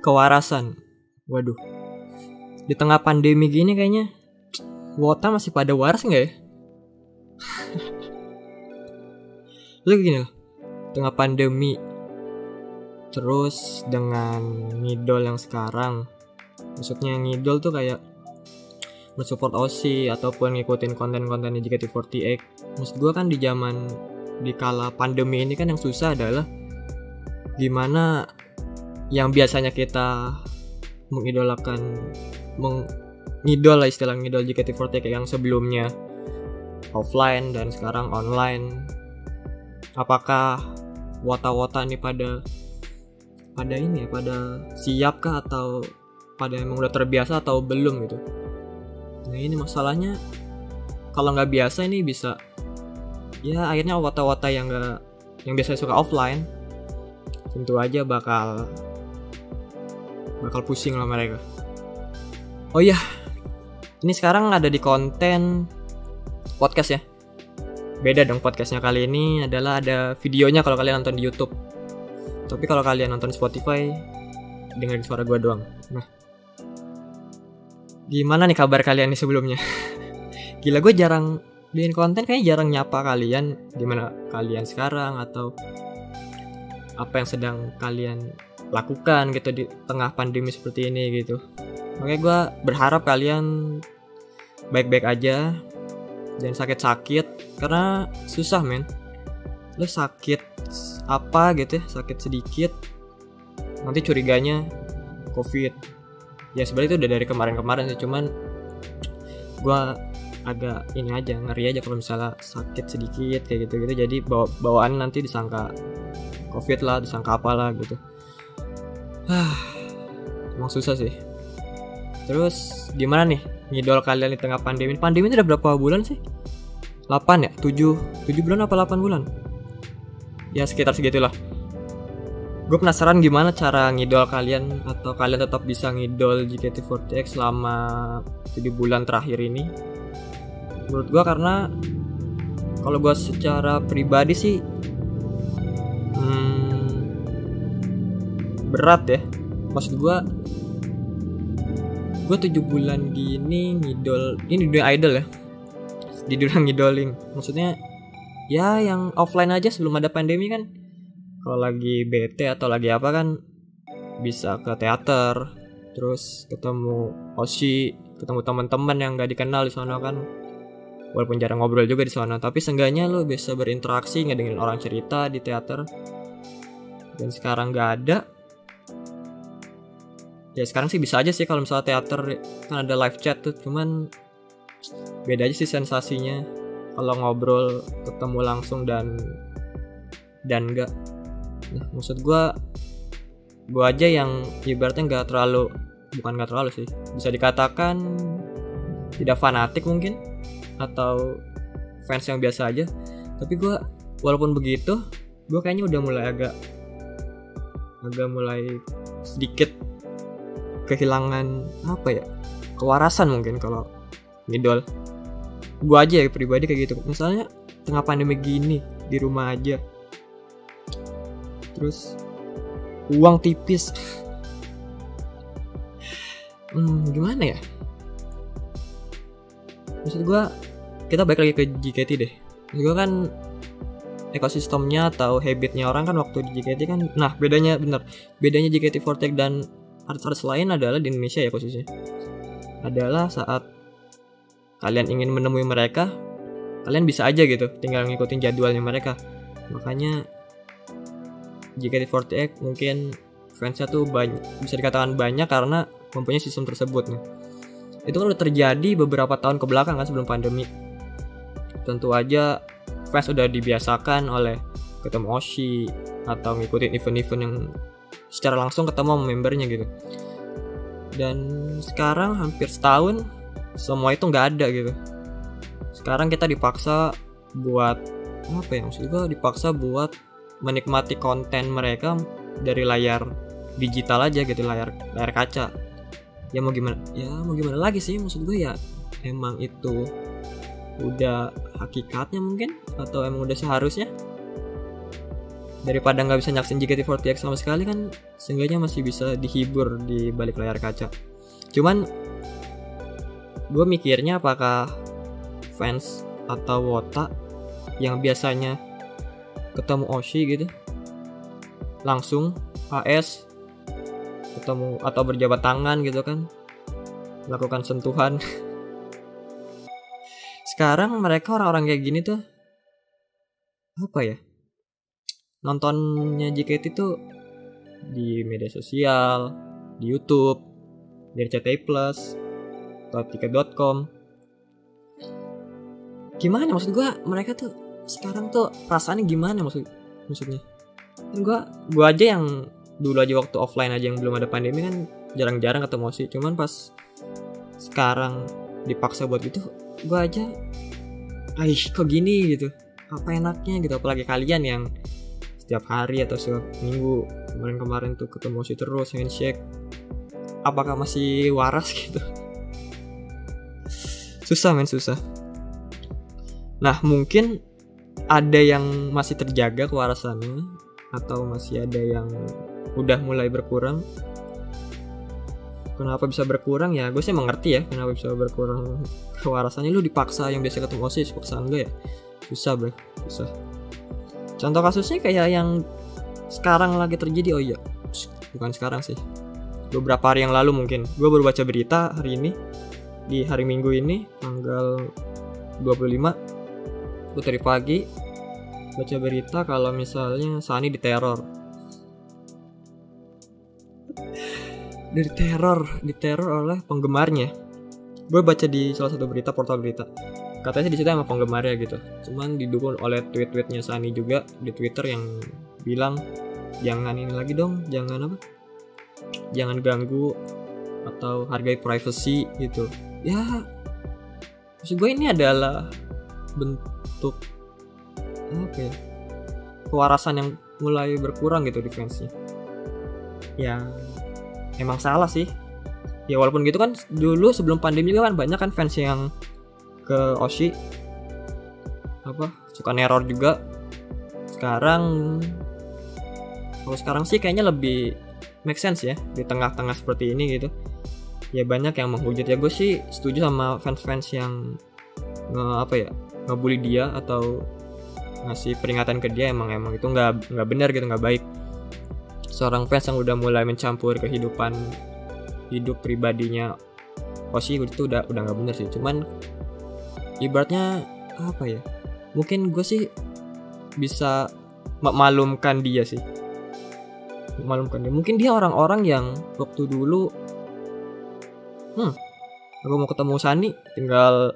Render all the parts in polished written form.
kewarasan. Waduh, di tengah pandemi gini kayaknya Wota masih pada waras nggak ya? Lu gini loh, tengah pandemi, terus dengan ngidol yang sekarang, maksudnya ngidol tuh kayak mensupport OSI ataupun ngikutin konten-konten JKT48. Maksud gue kan di kala pandemi ini kan yang susah adalah gimana yang biasanya kita ngidol lah, istilah ngidol JKT48 yang sebelumnya offline dan sekarang online. Apakah wota-wota ini pada siap kah, atau pada emang udah terbiasa atau belum gitu. Nah ini masalahnya, kalau nggak biasa ini bisa ya akhirnya wota-wota yang biasanya suka offline tentu aja bakal pusing lah mereka. Oh iya, ini sekarang ada di konten podcast ya. Beda dong podcastnya kali ini adalah ada videonya kalau kalian nonton di YouTube. Tapi kalau kalian nonton Spotify, dengerin suara gue doang. Nah, gimana nih kabar kalian nih sebelumnya? Gila, gue jarang bikin konten, kayaknya jarang nyapa kalian. Gimana kalian sekarang, atau apa yang sedang kalian lakukan gitu di tengah pandemi seperti ini gitu. Makanya gue berharap kalian baik-baik aja, jangan sakit-sakit, karena susah men. Lo sakit apa gitu ya, sakit sedikit nanti curiganya COVID. Ya sebenarnya itu udah dari kemarin sih, cuman gue agak ini aja, ngeri aja kalau misalnya sakit sedikit kayak gitu. Jadi bawaan nanti disangka COVID lah, disangka apalah gitu. Emang susah sih. Terus gimana nih ngidol kalian di tengah pandemi? Pandemi ini udah berapa bulan sih? 8 ya? 7 bulan apa 8 bulan? Ya sekitar segitulah. Gue penasaran gimana cara ngidol kalian, atau kalian tetap bisa ngidol JKT48 selama 7 bulan terakhir ini. Menurut gue, karena kalau gue secara pribadi sih berat ya. Maksud gue 7 bulan gini ngidol, ini dunia idol ya, di dunia ngidoling. Maksudnya ya yang offline aja sebelum ada pandemi kan, kalau lagi bete atau lagi apa kan bisa ke teater, terus ketemu OSI, ketemu teman-teman yang gak dikenal di sana kan, walaupun jarang ngobrol juga di sana, tapi seenggaknya lo bisa berinteraksi, ngedengerin orang cerita di teater. Dan sekarang gak ada. Ya sekarang sih bisa aja sih kalau misalnya teater kan ada live chat tuh, cuman beda aja sih sensasinya kalau ngobrol ketemu langsung dan enggak. Nah, maksud gue aja yang ibaratnya bukan nggak terlalu sih, bisa dikatakan tidak fanatik mungkin, atau fans yang biasa aja. Tapi gue walaupun begitu, gue kayaknya udah mulai agak mulai sedikit kehilangan kewarasan mungkin kalau ngidol. Gue aja ya pribadi kayak gitu. Misalnya tengah pandemi gini di rumah aja, terus uang tipis. Gimana ya? Maksud gue, kita balik lagi ke JKT deh. Maksud gue kan ekosistemnya atau habitnya orang kan waktu di JKT kan. Nah bedanya JKT48 dan artis lain adalah di Indonesia ya khususnya, adalah saat kalian ingin menemui mereka, kalian bisa aja gitu tinggal ngikutin jadwalnya mereka. Makanya JKT48 mungkin fansnya tuh bisa dikatakan banyak karena mempunyai sistem tersebut nih. Itu kan udah terjadi beberapa tahun kebelakang kan sebelum pandemi. Tentu aja fans udah dibiasakan oleh ketemu OSI atau ngikutin event-event yang secara langsung ketemu sama membernya gitu. Dan sekarang hampir setahun semua itu nggak ada gitu. Sekarang kita dipaksa buat dipaksa buat menikmati konten mereka dari layar digital aja gitu, layar kaca. Ya mau gimana lagi sih, maksud gue ya emang itu udah hakikatnya mungkin, atau emang udah seharusnya. daripada nggak bisa nyaksin JKT48 sama sekali kan, seenggaknya masih bisa dihibur di balik layar kaca. Cuman gue mikirnya apakah fans atau wota yang biasanya ketemu Oshi gitu langsung AS ketemu atau berjabat tangan gitu kan, melakukan sentuhan. Sekarang mereka orang-orang kayak gini tuh apa ya, nontonnya JKT tuh di media sosial, di YouTube, di RCTI Plus, atau tiket.com. Gimana maksud gue, mereka tuh sekarang tuh perasaannya gimana maksudnya? Gue aja yang dulu aja waktu offline aja yang belum ada pandemi kan jarang-jarang ketemu sih. Cuman pas sekarang dipaksa buat gitu, gue aja, kok gini gitu. Apa enaknya gitu, apalagi kalian yang setiap hari atau setiap minggu kemarin tuh ketemu sih terus handshake. Apakah masih waras gitu? Susah. Nah mungkin ada yang masih terjaga kewarasannya, atau masih ada yang udah mulai berkurang. Kenapa bisa berkurang ya? Gue sih mengerti ya kenapa bisa berkurang kewarasannya. Lu dipaksa yang biasa ketemu OSIS, paksa enggak ya? Susah bro, susah. Contoh kasusnya kayak yang sekarang lagi terjadi. Oh iya, bukan sekarang sih, beberapa hari yang lalu mungkin. Gue baru baca berita hari ini, di hari Minggu ini tanggal 25. Gue tadi pagi baca berita kalau misalnya Sunny diteror oleh penggemarnya. Gue baca di salah satu berita, portal berita, katanya di situ emang penggemarnya gitu. Cuman didukung oleh tweet-tweetnya Sunny juga di Twitter yang bilang jangan ini lagi dong, jangan ganggu atau hargai privacy gitu. Ya maksud gue ini adalah bentuk apa ya, kewarasan yang mulai berkurang gitu di fansnya. Ya emang salah sih ya, walaupun gitu kan dulu sebelum pandemi kan banyak kan fans yang ke Oshi suka neror juga. Kalau sekarang sih kayaknya lebih make sense ya di tengah-tengah seperti ini gitu. Ya banyak yang menghujat, ya gue sih setuju sama fans-fans yang ngebully dia atau ngasih peringatan ke dia. Emang itu nggak benar gitu, nggak baik. Seorang fans yang udah mulai mencampur kehidupan hidup pribadinya Oshi itu udah nggak benar sih. Cuman ibaratnya apa ya, mungkin gue sih bisa memaklumkan dia. Mungkin dia orang-orang yang waktu dulu aku mau ketemu Sunny tinggal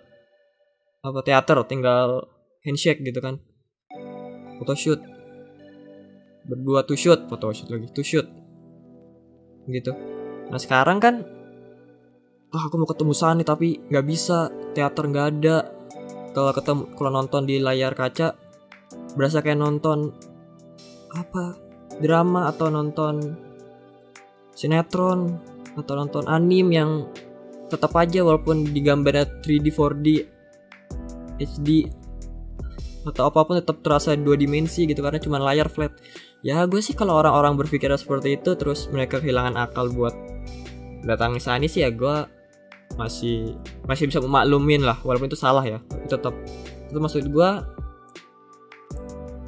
teater, tinggal handshake gitu kan, photoshoot berdua, to shoot gitu. Nah sekarang kan aku mau ketemu Sunny tapi nggak bisa, teater nggak ada. Kalau nonton di layar kaca berasa kayak nonton drama atau nonton sinetron atau nonton anime yang tetap aja walaupun digambarnya 3D, 4D, HD atau apapun tetap terasa 2 dimensi gitu karena cuma layar flat. Ya gue sih kalau orang-orang berpikir seperti itu terus mereka kehilangan akal buat datang Sunny sih, ya gue masih bisa memaklumin lah, walaupun itu salah ya. Tetap itu maksud gue,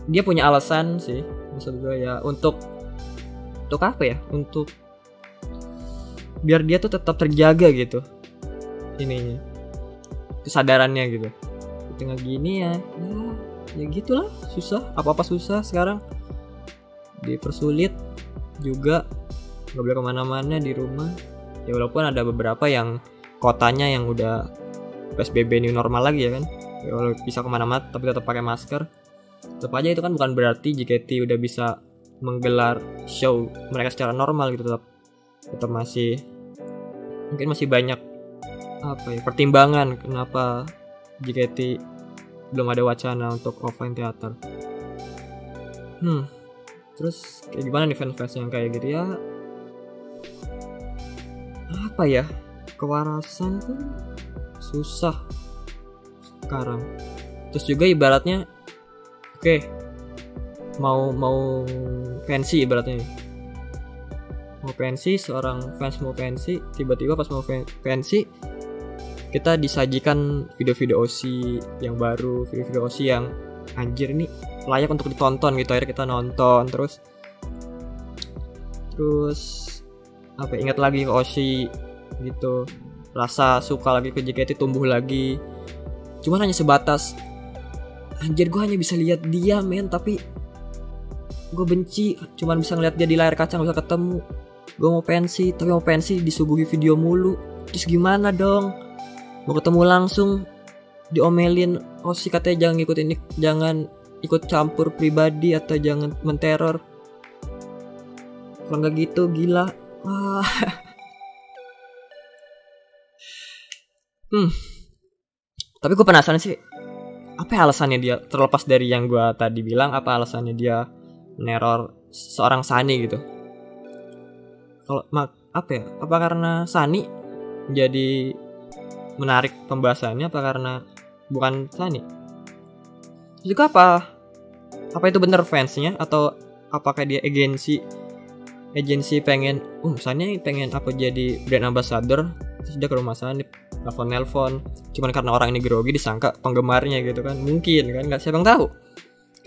dia punya alasan sih maksud gue ya, untuk apa ya, untuk biar dia tuh tetap terjaga gitu ininya, kesadarannya gitu. Di tengah gini ya gitulah, susah, apa susah sekarang, dipersulit juga, nggak boleh kemana-mana di rumah ya. Walaupun ada beberapa yang kotanya yang udah PSBB new normal lagi ya kan, ya, kalau bisa kemana-mana tapi tetap pakai masker. Tetap aja itu kan bukan berarti JKT udah bisa menggelar show mereka secara normal gitu. Tetap masih banyak pertimbangan kenapa JKT belum ada wacana untuk offline teater. Terus kayak gimana nih fans yang kayak gitu ya? Kewarasan tuh susah sekarang. Terus juga ibaratnya mau pensi ibaratnya, mau pensi, seorang fans mau pensi, tiba-tiba pas mau pensi kita disajikan video-video OC yang baru, video-video OC yang anjir nih layak untuk ditonton gitu. Akhirnya kita nonton terus apa, ingat lagi ke OC gitu, rasa suka lagi ke JKT tumbuh lagi. Cuman hanya sebatas anjir gue hanya bisa lihat dia men, tapi gue benci cuman bisa ngeliat dia di layar kaca, gak bisa ketemu. Gue mau pensi, tapi mau pensi disuguhi video mulu. Terus gimana dong? Mau ketemu langsung diomelin OC katanya jangan ikut campur pribadi atau jangan menteror. Kalau nggak gitu gila. Tapi gue penasaran sih, apa alasannya dia, terlepas dari yang gue tadi bilang, apa alasannya dia meneror seorang Sunny gitu? Kalau apa ya? Apa karena Sunny jadi menarik pembahasannya, apa karena bukan Sunny? Juga apa itu bener fansnya, atau apakah dia agensi pengen Sunny pengen aku jadi brand ambassador, terus dia ke rumah Sunny nelfon cuman karena orang ini grogi disangka penggemarnya gitu kan, mungkin kan, nggak, siapa yang tahu,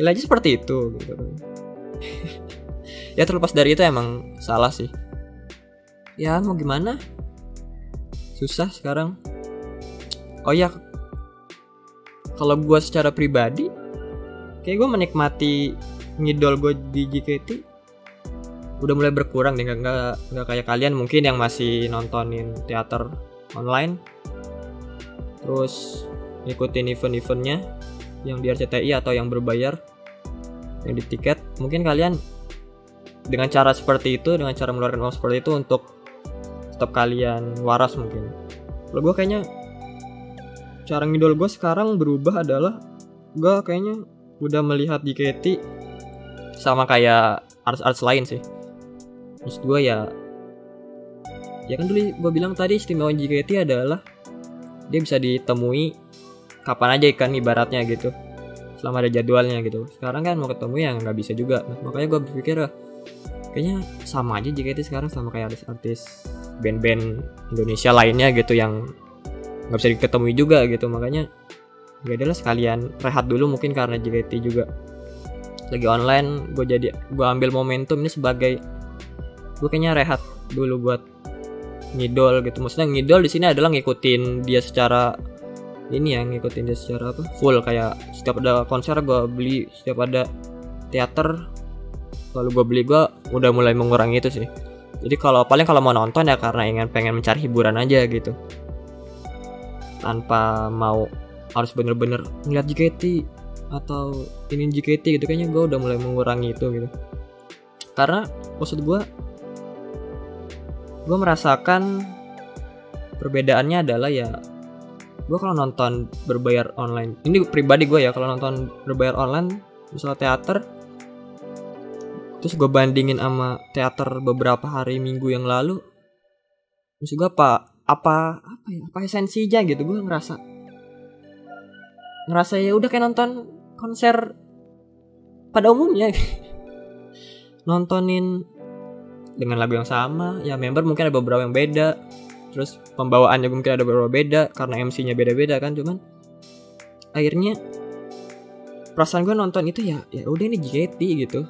kira aja seperti itu gitu kan. Ya terlepas dari itu emang salah sih, ya mau gimana, susah sekarang. Oh ya, kalau gue secara pribadi kayak gue menikmati ngidol gue di JKT udah mulai berkurang deh, nggak kayak kalian mungkin yang masih nontonin teater online terus ngikutin event-eventnya yang di RCTI atau yang berbayar, yang di tiket. Mungkin kalian dengan cara seperti itu, dengan cara mengeluarkan uang seperti itu untuk tetap kalian waras mungkin. Kalau gue kayaknya cara ngidol gue sekarang berubah adalah gue kayaknya udah melihat JKT sama kayak artis-artis lain sih. Maksud gue ya kan dulu gue bilang tadi, istimewa JKT adalah dia bisa ditemui kapan aja kan ibaratnya gitu, selama ada jadwalnya gitu. Sekarang kan mau ketemu ya nggak bisa juga. Nah, makanya gue berpikir kayaknya sama aja JKT sekarang sama kayak artis-artis band-band Indonesia lainnya gitu yang nggak bisa diketemui juga gitu. Makanya ya adalah sekalian rehat dulu mungkin, karena JKT juga lagi online. Gue ambil momentum ini sebagai gue kayaknya rehat dulu buat ngidol gitu. Maksudnya ngidol di sini adalah ngikutin dia secara ini ya, ngikutin dia secara full, kayak setiap ada konser gue beli, setiap ada teater lalu gue beli. Gue udah mulai mengurangi itu sih. Jadi kalau mau nonton ya karena pengen mencari hiburan aja gitu, tanpa mau harus bener-bener ngeliat JKT atau ini JKT gitu. Kayaknya gue udah mulai mengurangi itu gitu, karena maksud gue merasakan perbedaannya adalah ya gue kalau nonton berbayar online, ini pribadi gue ya, kalau nonton berbayar online misal teater, terus gue bandingin sama teater beberapa hari minggu yang lalu, maksud gue apa esensinya gitu. Gue ngerasa ya udah kayak nonton konser pada umumnya. Nontonin dengan lagu yang sama, ya member mungkin ada beberapa yang beda, terus pembawaannya mungkin ada beberapa beda karena MC-nya beda-beda kan. Cuman akhirnya perasaan gue nonton itu ya udah ini JKT gitu.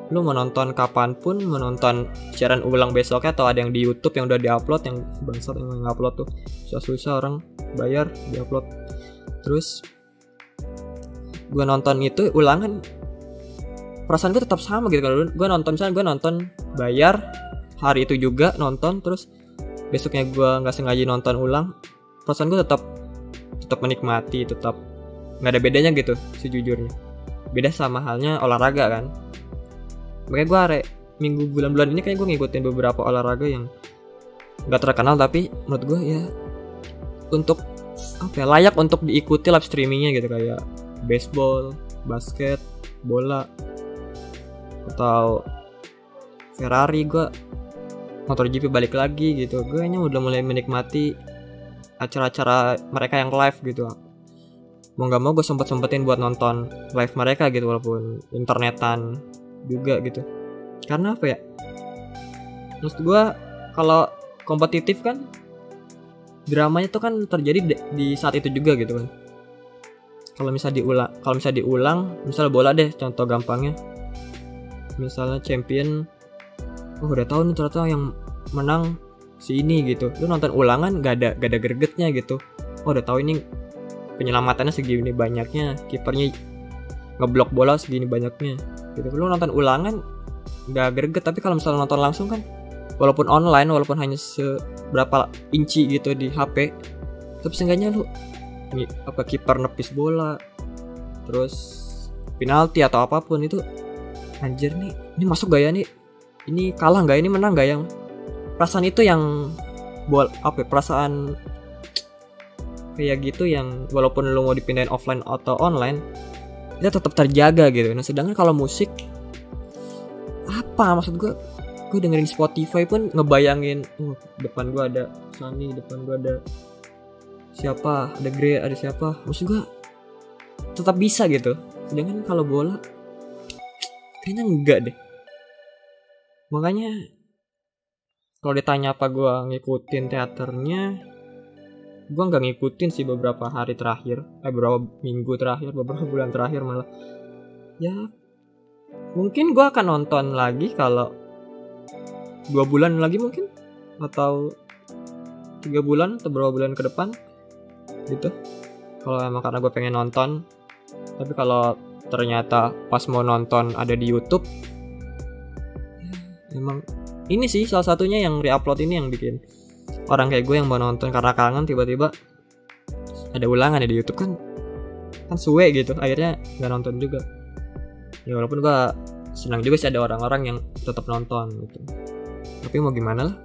Lu mau nonton kapanpun, mau nonton siaran ulang besoknya atau ada yang di YouTube yang udah diupload, yang bangsat yang ngupload tuh susah-susah orang bayar diupload. Terus gue nonton itu ulangan, perasaan gue tetap sama gitu. Kalau gue nonton, misalnya gue nonton bayar hari itu juga nonton, terus besoknya gue nggak sengaja nonton ulang, perasaan gue tetap menikmati, tetap nggak ada bedanya gitu sejujurnya. Beda sama halnya olahraga kan. Makanya gue minggu bulan-bulan ini kayak gue ngikutin beberapa olahraga yang nggak terkenal, tapi menurut gue ya untuk layak untuk diikuti live streamingnya gitu, kayak baseball, basket, bola, atau Ferrari. Gue MotoGP balik lagi gitu. Gue kayaknya udah mulai menikmati acara-acara mereka yang live gitu. mau nggak mau gue sempetin buat nonton live mereka gitu, walaupun internetan juga gitu. Karena apa ya, maksud gue kalau kompetitif kan dramanya tuh kan terjadi di saat itu juga gitu kan. Kalau misalnya diulang, misal bola deh contoh gampangnya, misalnya champion, udah tahu nih ternyata yang menang si ini gitu, lu nonton ulangan gak ada gregetnya gitu. Udah tahu ini penyelamatannya segini banyaknya, kipernya ngeblok bola segini banyaknya gitu. Lu nonton ulangan gak greget, tapi kalau misalnya nonton langsung kan, walaupun online, walaupun hanya seberapa inci gitu di HP, tapi seenggaknya lu kiper nepis bola, terus penalti atau apapun itu, anjir nih, ini masuk gak ya nih, ini kalah gak, ini menang gak, yang perasaan itu yang perasaan kayak gitu yang walaupun lu mau dipindahin offline atau online, itu tetap terjaga gitu. Nah sedangkan kalau musik, apa maksud gue dengerin Spotify pun ngebayangin, depan gue ada Sunny, depan gue ada siapa, ada Grey, ada siapa, maksud gue tetap bisa gitu. Sedangkan kalau bola kayaknya enggak deh. Makanya kalau ditanya apa gue ngikutin teaternya, gue nggak ngikutin sih beberapa hari terakhir, beberapa minggu terakhir, beberapa bulan terakhir malah. Ya mungkin gue akan nonton lagi kalau 2 bulan lagi mungkin, atau 3 bulan atau berapa bulan ke depan gitu, kalau emang karena gue pengen nonton. Tapi kalau ternyata pas mau nonton ada di YouTube, emang ini sih salah satunya yang re-upload ini yang bikin orang kayak gue yang mau nonton karena kangen, tiba-tiba ada ulangan ya di YouTube kan suwe gitu, akhirnya nggak nonton juga. Ya walaupun gue senang juga sih ada orang-orang yang tetap nonton gitu, tapi mau gimana lah,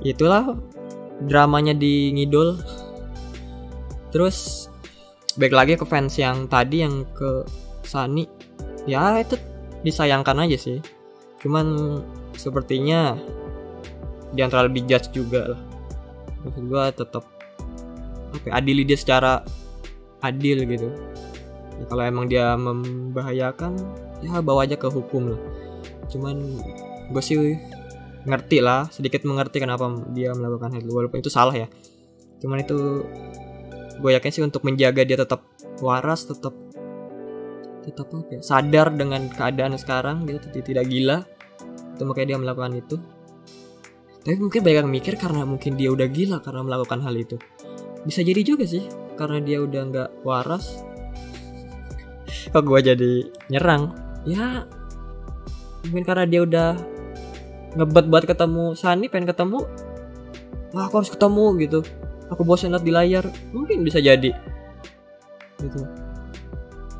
itulah dramanya di ngidol. Terus balik lagi ke fans yang tadi, yang ke Sunny, ya itu disayangkan aja sih, cuman sepertinya jangan terlalu dijudge juga lah. Maksud gue tetap adili dia secara adil gitu ya. Kalau emang dia membahayakan, ya bawa aja ke hukum lah. Cuman gue sih ngerti lah, sedikit mengerti kenapa dia melakukan hal itu, walaupun itu salah ya. Cuman itu gue yakin sih untuk menjaga dia tetap waras, tetap sadar dengan keadaan sekarang, dia tidak gila, itu makanya dia melakukan itu. Tapi mungkin banyak yang mikir karena mungkin dia udah gila karena melakukan hal itu. Bisa jadi juga sih karena dia udah gak waras. Kok gue jadi nyerang? Ya mungkin karena dia udah ngebet buat ketemu Sunny, pengen ketemu, wah aku harus ketemu gitu, aku bosan lihat di layar. Mungkin bisa jadi gitu.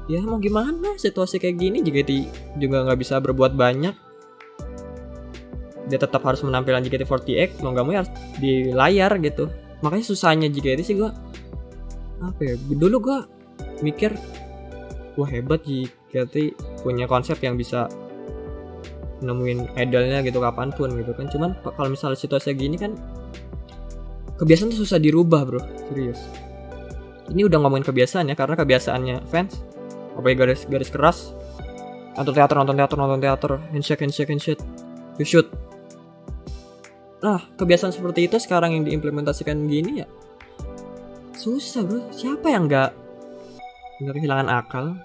Ya mau gimana, situasi kayak gini juga gak bisa berbuat banyak. Dia tetap harus menampilkan JKT48, mau gak mau harus di layar gitu. Makanya susahnya JKT sih gue, dulu gue mikir, wah hebat JKT punya konsep yang bisa nemuin idolnya gitu kapanpun gitu kan. Cuman kalau misalnya situasi gini kan, kebiasaan tuh susah dirubah bro, serius. Ini udah ngomongin kebiasaan ya, karena kebiasaannya fans apalagi garis keras, nonton teater, handshake, you shoot. Nah, kebiasaan seperti itu sekarang yang diimplementasikan gini ya susah bro. Siapa yang nggak kehilangan akal?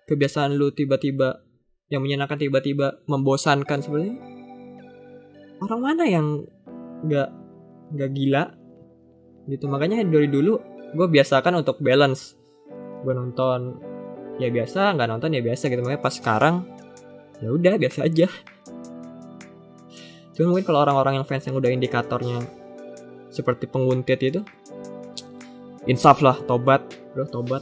Kebiasaan lu tiba-tiba yang menyenangkan tiba-tiba membosankan sebenarnya. Orang mana yang nggak gila gitu? Makanya dari dulu gue biasakan untuk balance. Gue nonton ya biasa, nggak nonton ya biasa gitu. Makanya pas sekarang ya udah biasa aja. Cuma mungkin kalau orang-orang yang fans yang udah indikatornya seperti penguntit itu, insaf lah, tobat udah tobat,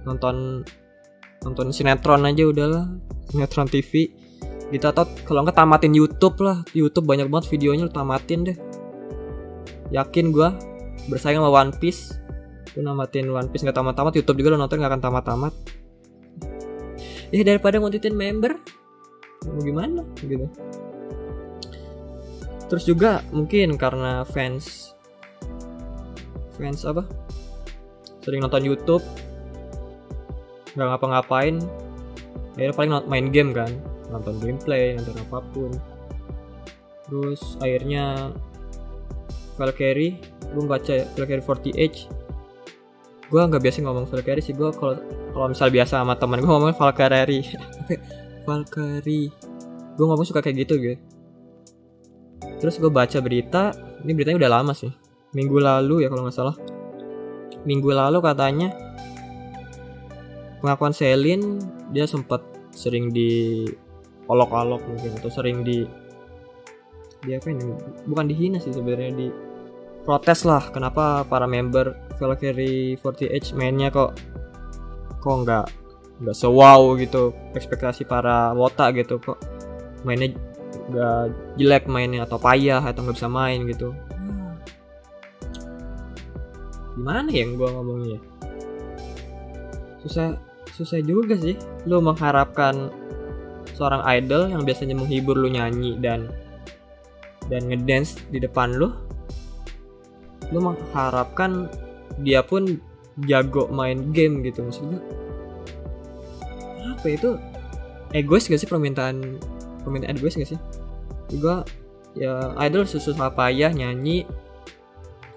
nonton sinetron aja udahlah, sinetron TV gitu, atau kalau nggak tamatin YouTube lah. YouTube banyak banget videonya, lu tamatin deh. Yakin gue bersaing sama One Piece, lu namatin One Piece nggak tamat-tamat, YouTube juga lu nonton nggak akan tamat-tamat. Ya daripada nguntitin member, mau gimana gitu. Terus juga mungkin karena fans fans apa, sering nonton YouTube, nggak ngapa-ngapain, akhirnya paling main game kan, nonton gameplay, nonton apapun. Terus akhirnya Valkyrie, gue baca Valkyrie 48. Gue nggak biasa ngomong Valkyrie sih, gue kalau misal biasa sama teman gue ngomong Valkyrie. Valkyrie, gue ngomong suka kayak gitu. Terus gue baca berita, ini beritanya udah lama sih, minggu lalu ya kalau nggak salah. Minggu lalu katanya pengakuan Celine, dia sempat sering di olok-olok mungkin, atau sering di apa ini, bukan dihina sih sebenarnya, di protes lah, kenapa para member Valkyrie 48 mainnya kok nggak sewow gitu ekspektasi para wota gitu, kok mainnya nggak jelek mainnya, atau payah, atau nggak bisa main gitu. Gimana ya yang gue ngomongnya, susah juga sih. Lu mengharapkan seorang idol yang biasanya menghibur lu nyanyi dan ngedance di depan lu mengharapkan dia pun jago main game gitu. Maksudnya apa itu, egois gak sih, permintaan egois gak sih? Juga ya idol susah payah nyanyi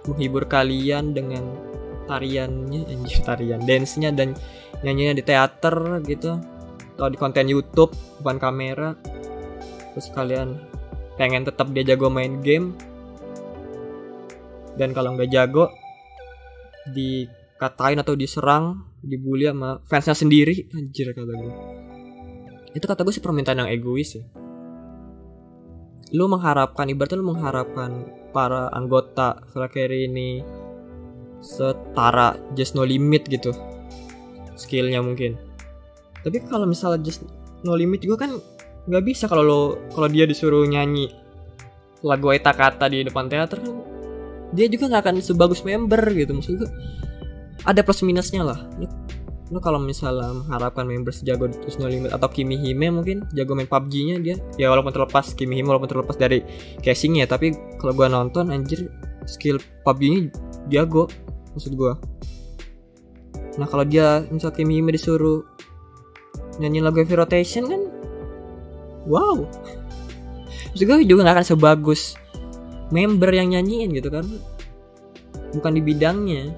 menghibur kalian dengan tariannya, dance-nya dan nyanyinya di teater gitu, atau di konten YouTube depan kamera. Terus kalian pengen tetap dia jago main game, dan kalau nggak jago dikatain atau diserang, dibully sama fansnya sendiri. Anjir, kata gue itu, kata gue sih permintaan yang egois sih. Ibaratnya lu mengharapkan para anggota Valkyrie ini setara Just No Limit gitu skillnya mungkin. Tapi kalau misalnya Just No Limit juga kan nggak bisa kalau dia disuruh nyanyi lagu Eta Kata di depan teater kan, dia juga nggak akan sebagus member gitu. Maksud gue ada plus minusnya lah. Lu kalau misalnya mengharapkan member sejago Just No Limit atau Kimi Hime, mungkin jago main PUBG-nya dia, ya walaupun terlepas Kimi Hime walaupun terlepas dari casingnya, tapi kalau gua nonton anjir skill PUBG-nya jago maksud gua. Nah kalau dia misal Kimi Hime disuruh nyanyi lagu Heavy Rotation kan, wow, maksud gua juga nggak akan sebagus member yang nyanyiin gitu, kan bukan di bidangnya.